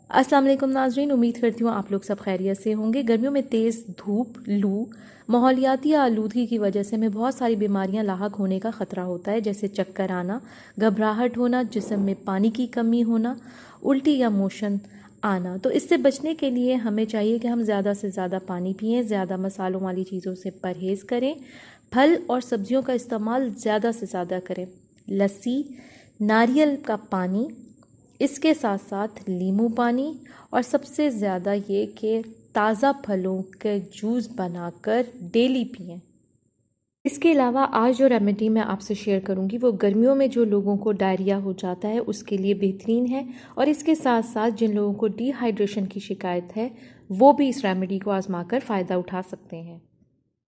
अस्सलाम वालेकुम नाज़रीन, उम्मीद करती हूँ आप लोग सब खैरियत से होंगे। गर्मियों में तेज़ धूप, लू, माहौलियाती आलूदगी की वजह से हमें बहुत सारी बीमारियां लाहक होने का ख़तरा होता है, जैसे चक्कर आना, घबराहट होना, जिस्म में पानी की कमी होना, उल्टी या मोशन आना। तो इससे बचने के लिए हमें चाहिए कि हम ज़्यादा से ज़्यादा पानी पिएँ, ज़्यादा मसालों वाली चीज़ों से परहेज़ करें, फल और सब्जियों का इस्तेमाल ज़्यादा से ज़्यादा करें, लस्सी, नारियल का पानी, इसके साथ साथ नींबू पानी, और सबसे ज़्यादा ये कि ताज़ा फलों के जूस बनाकर डेली पिएं। इसके अलावा आज जो रेमेडी मैं आपसे शेयर करूंगी वो गर्मियों में जो लोगों को डायरिया हो जाता है उसके लिए बेहतरीन है, और इसके साथ साथ जिन लोगों को डिहाइड्रेशन की शिकायत है वो भी इस रेमेडी को आजमाकर फ़ायदा उठा सकते हैं।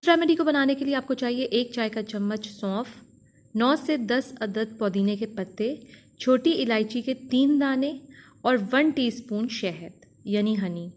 इस रेमेडी को बनाने के लिए आपको चाहिए 1 चाय का चम्मच सौंफ, 9 से 10 अदद पुदीने के पत्ते, छोटी इलायची के 3 दाने और 1 टीस्पून शहद यानी हनी।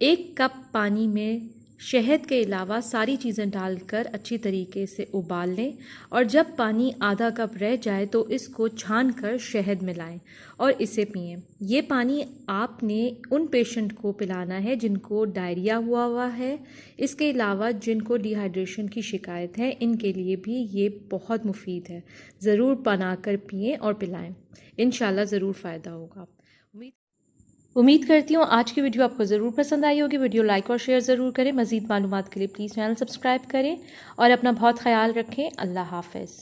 1 कप पानी में शहद के अलावा सारी चीज़ें डालकर अच्छी तरीके से उबाल लें, और जब पानी आधा कप रह जाए तो इसको छान कर शहद मिलाएं और इसे पिएं। ये पानी आपने उन पेशेंट को पिलाना है जिनको डायरिया हुआ है। इसके अलावा जिनको डिहाइड्रेशन की शिकायत है इनके लिए भी ये बहुत मुफीद है। ज़रूर बनाकर पिएं और पिलाएं, इंशाल्लाह ज़रूर फ़ायदा होगा। उम्मीद करती हूँ आज की वीडियो आपको ज़रूर पसंद आई होगी। वीडियो लाइक और शेयर ज़रूर करें। मज़ीद मालूमात के लिए प्लीज़ चैनल सब्सक्राइब करें और अपना बहुत ख्याल रखें। अल्लाह हाफ़िज़।